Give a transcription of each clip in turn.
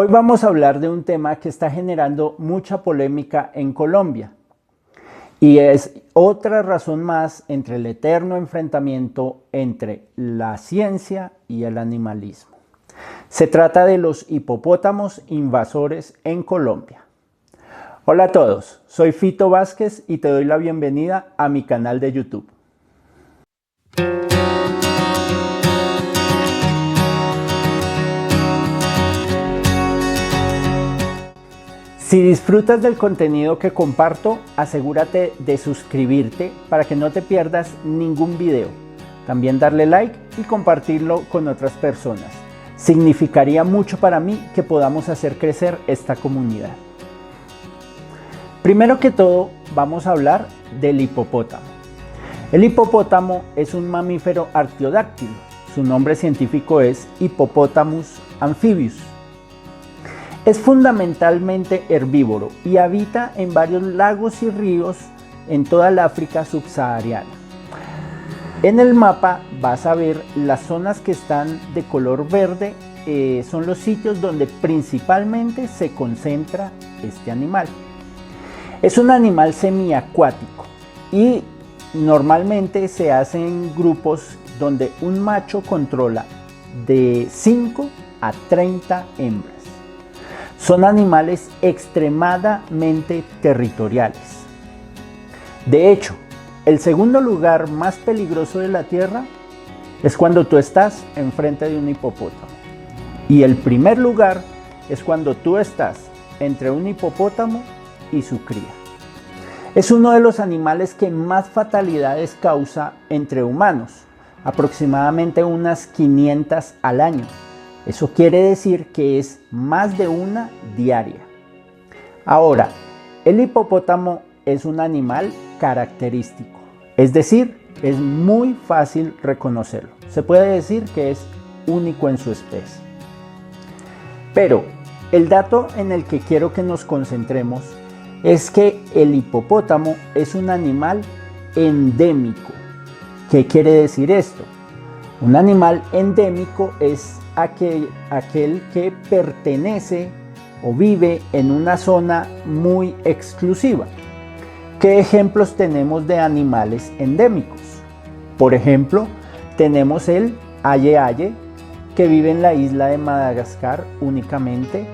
Hoy vamos a hablar de un tema que está generando mucha polémica en Colombia y es otra razón más entre el eterno enfrentamiento entre la ciencia y el animalismo. Se trata de los hipopótamos invasores en Colombia. Hola a todos, soy Fito Vázquez y te doy la bienvenida a mi canal de YouTube. Si disfrutas del contenido que comparto, asegúrate de suscribirte para que no te pierdas ningún video. También darle like y compartirlo con otras personas. Significaría mucho para mí que podamos hacer crecer esta comunidad. Primero que todo, vamos a hablar del hipopótamo. El hipopótamo es un mamífero artiodáctilo. Su nombre científico es Hippopotamus amphibius. Es fundamentalmente herbívoro y habita en varios lagos y ríos en toda el África subsahariana. En el mapa vas a ver las zonas que están de color verde, son los sitios donde principalmente se concentra este animal. Es un animal semiacuático y normalmente se hacen grupos donde un macho controla de 5 a 30 hembras. Son animales extremadamente territoriales. De hecho, el segundo lugar más peligroso de la Tierra es cuando tú estás enfrente de un hipopótamo. Y el primer lugar es cuando tú estás entre un hipopótamo y su cría. Es uno de los animales que más fatalidades causa entre humanos, aproximadamente unas 500 al año. Eso quiere decir que es más de una diaria. Ahora, el hipopótamo es un animal característico, es decir, es muy fácil reconocerlo. Se puede decir que es único en su especie. Pero el dato en el que quiero que nos concentremos es que el hipopótamo es un animal endémico. ¿Qué quiere decir esto? Un animal endémico es aquel que pertenece o vive en una zona muy exclusiva. ¿Qué ejemplos tenemos de animales endémicos? Por ejemplo, tenemos el aye-aye, que vive en la isla de Madagascar únicamente,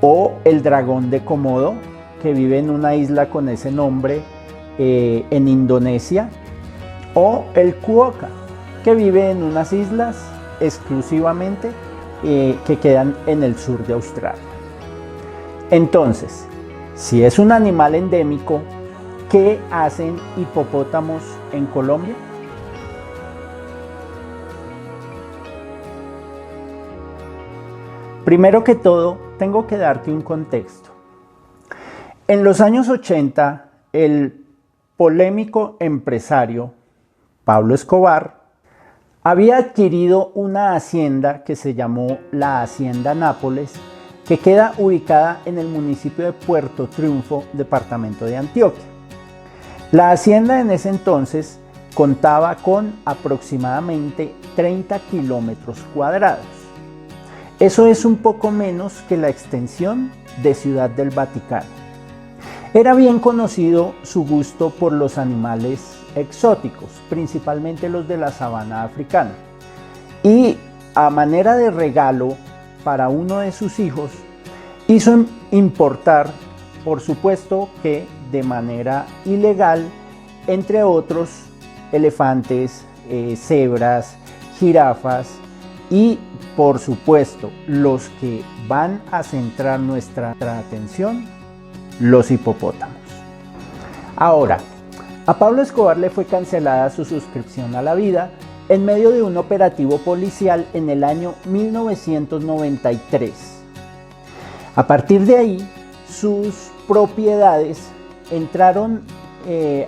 o el dragón de Komodo, que vive en una isla con ese nombre en Indonesia, o el cuoca, que vive en unas islas exclusivamente que quedan en el sur de Australia. Entonces, si es un animal endémico, ¿qué hacen hipopótamos en Colombia? Primero que todo, tengo que darte un contexto. En los años 80, el polémico empresario Pablo Escobar había adquirido una hacienda que se llamó la Hacienda Nápoles, que queda ubicada en el municipio de Puerto Triunfo, departamento de Antioquia. La hacienda en ese entonces contaba con aproximadamente 30 kilómetros cuadrados. Eso es un poco menos que la extensión de Ciudad del Vaticano. Era bien conocido su gusto por los animales exóticos, principalmente los de la sabana africana. Y a manera de regalo para uno de sus hijos, hizo importar, por supuesto que de manera ilegal, entre otros, elefantes, cebras, jirafas y, por supuesto, los que van a centrar nuestra atención, los hipopótamos. Ahora, a Pablo Escobar le fue cancelada su suscripción a la vida en medio de un operativo policial en el año 1993. A partir de ahí, sus propiedades entraron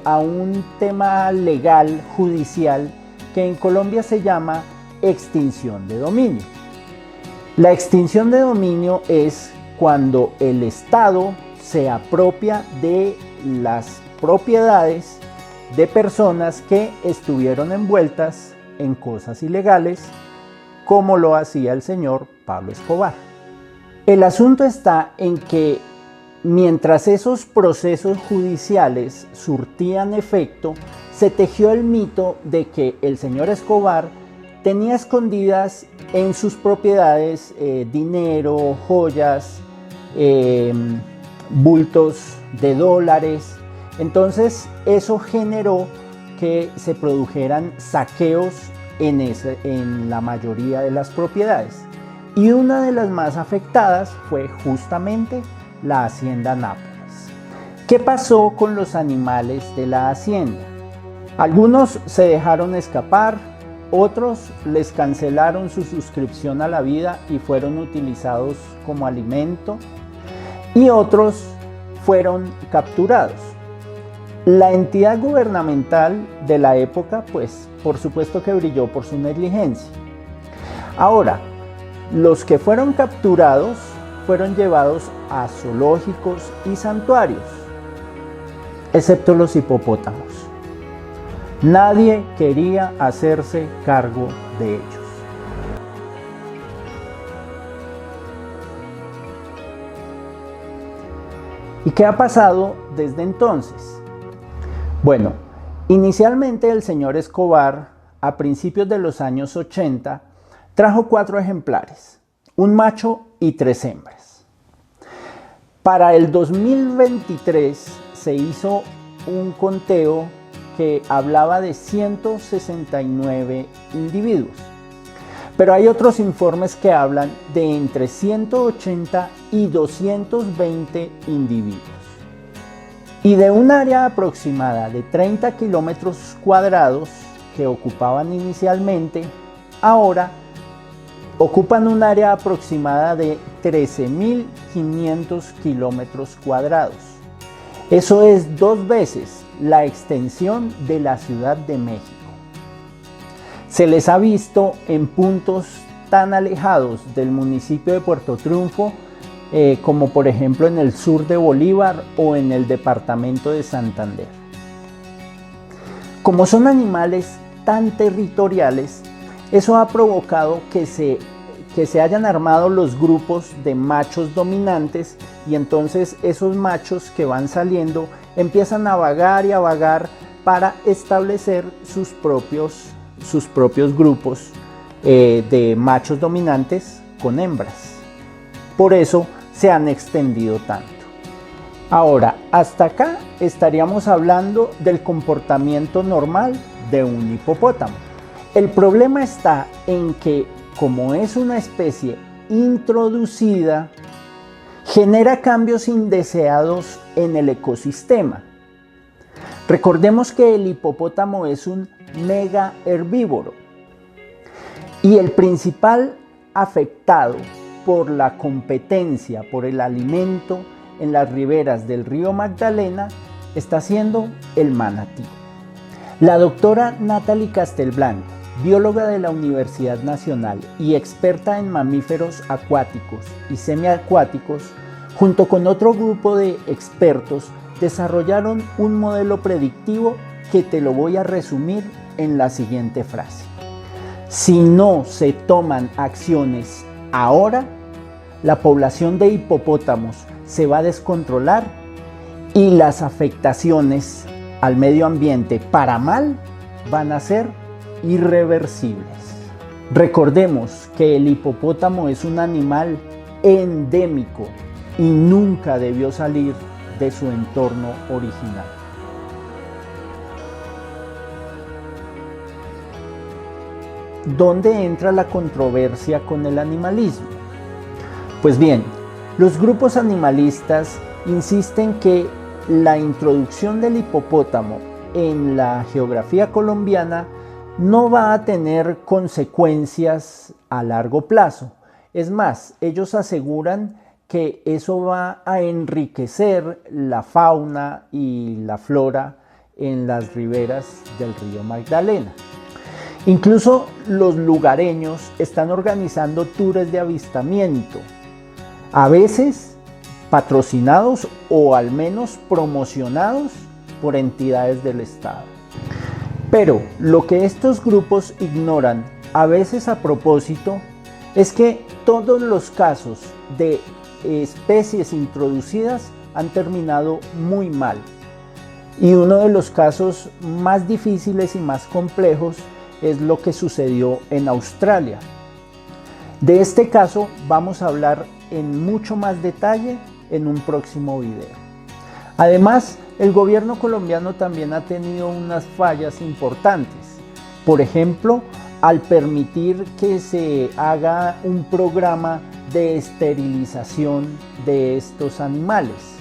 a un tema legal, judicial, que en Colombia se llama extinción de dominio. La extinción de dominio es cuando el Estado se apropia de las propiedades de personas que estuvieron envueltas en cosas ilegales, como lo hacía el señor Pablo Escobar. El asunto está en que mientras esos procesos judiciales surtían efecto, se tejió el mito de que el señor Escobar tenía escondidas en sus propiedades dinero, joyas, bultos de dólares. Entonces eso generó que se produjeran saqueos en la mayoría de las propiedades. Y una de las más afectadas fue justamente la hacienda Nápoles. ¿Qué pasó con los animales de la hacienda? Algunos se dejaron escapar, otros les cancelaron su suscripción a la vida y fueron utilizados como alimento, y otros fueron capturados. La entidad gubernamental de la época, pues, por supuesto que brilló por su negligencia. Ahora, los que fueron capturados fueron llevados a zoológicos y santuarios, excepto los hipopótamos. Nadie quería hacerse cargo de ellos. ¿Y qué ha pasado desde entonces? Bueno, inicialmente el señor Escobar, a principios de los años 80, trajo 4 ejemplares, un macho y 3 hembras. Para el 2023 se hizo un conteo que hablaba de 169 individuos, pero hay otros informes que hablan de entre 180 y 220 individuos. Y de un área aproximada de 30 kilómetros cuadrados que ocupaban inicialmente, ahora ocupan un área aproximada de 13.500 kilómetros cuadrados. Eso es 2 veces la extensión de la Ciudad de México. Se les ha visto en puntos tan alejados del municipio de Puerto Triunfo, como por ejemplo en el sur de Bolívar o en el departamento de Santander. Como son animales tan territoriales, eso ha provocado que se hayan armado los grupos de machos dominantes, y entonces esos machos que van saliendo empiezan a vagar y a vagar para establecer sus propios grupos de machos dominantes con hembras. Por eso se han extendido tanto. Ahora, hasta acá estaríamos hablando del comportamiento normal de un hipopótamo. El problema está en que, como es una especie introducida, genera cambios indeseados en el ecosistema. Recordemos que el hipopótamo es un mega herbívoro, y el principal afectado por la competencia por el alimento en las riberas del río Magdalena está siendo el manatí. La doctora Natalie Castelblanco, bióloga de la Universidad Nacional y experta en mamíferos acuáticos y semiacuáticos, junto con otro grupo de expertos, desarrollaron un modelo predictivo que te lo voy a resumir en la siguiente frase. Si no se toman acciones ahora, la población de hipopótamos se va a descontrolar y las afectaciones al medio ambiente para mal van a ser irreversibles. Recordemos que el hipopótamo es un animal endémico y nunca debió salir de su entorno original. ¿Dónde entra la controversia con el animalismo? Pues bien, los grupos animalistas insisten que la introducción del hipopótamo en la geografía colombiana no va a tener consecuencias a largo plazo. Es más, ellos aseguran que eso va a enriquecer la fauna y la flora en las riberas del río Magdalena. Incluso los lugareños están organizando tours de avistamiento, a veces patrocinados o al menos promocionados por entidades del Estado. Pero lo que estos grupos ignoran, a veces a propósito, es que todos los casos de especies introducidas han terminado muy mal. Y uno de los casos más difíciles y más complejos es lo que sucedió en Australia. De este caso vamos a hablar en mucho más detalle en un próximo video. Además, el gobierno colombiano también ha tenido unas fallas importantes. Por ejemplo, al permitir que se haga un programa de esterilización de estos animales.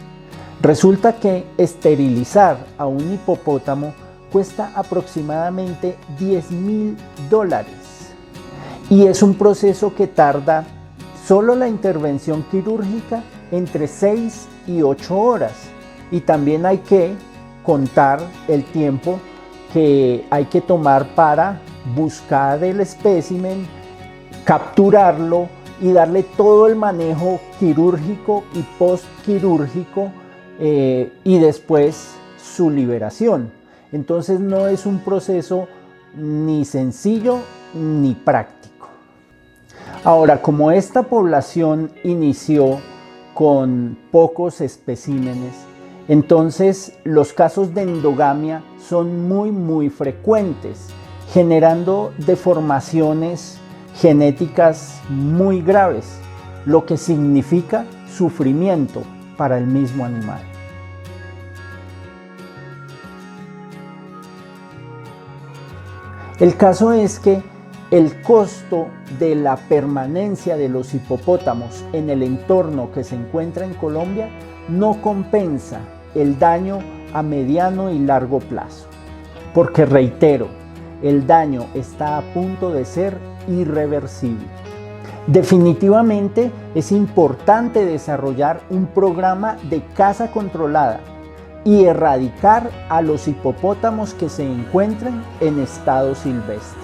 Resulta que esterilizar a un hipopótamo cuesta aproximadamente $10.000 y es un proceso que tarda solo la intervención quirúrgica entre 6 y 8 horas y también hay que contar el tiempo que hay que tomar para buscar el espécimen, capturarlo y darle todo el manejo quirúrgico y postquirúrgico y después su liberación. Entonces no es un proceso ni sencillo ni práctico. Ahora, como esta población inició con pocos especímenes, entonces los casos de endogamia son muy frecuentes, generando deformaciones genéticas muy graves, lo que significa sufrimiento para el mismo animal. El caso es que el costo de la permanencia de los hipopótamos en el entorno que se encuentra en Colombia no compensa el daño a mediano y largo plazo, porque reitero, el daño está a punto de ser irreversible. Definitivamente es importante desarrollar un programa de caza controlada y erradicar a los hipopótamos que se encuentren en estado silvestre.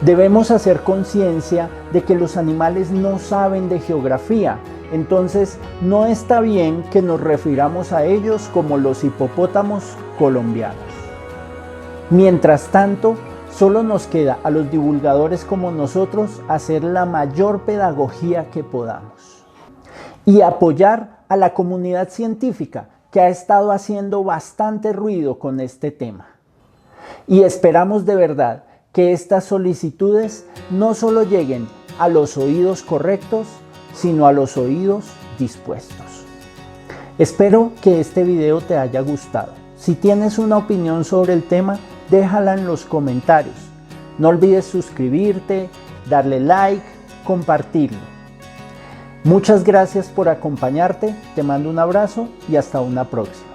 Debemos hacer conciencia de que los animales no saben de geografía, entonces no está bien que nos refiramos a ellos como los hipopótamos colombianos. Mientras tanto, solo nos queda a los divulgadores como nosotros hacer la mayor pedagogía que podamos y apoyar a la comunidad científica que ha estado haciendo bastante ruido con este tema. Y esperamos de verdad que estas solicitudes no solo lleguen a los oídos correctos, sino a los oídos dispuestos. Espero que este video te haya gustado. Si tienes una opinión sobre el tema, déjala en los comentarios. No olvides suscribirte, darle like, compartirlo. Muchas gracias por acompañarte, te mando un abrazo y hasta una próxima.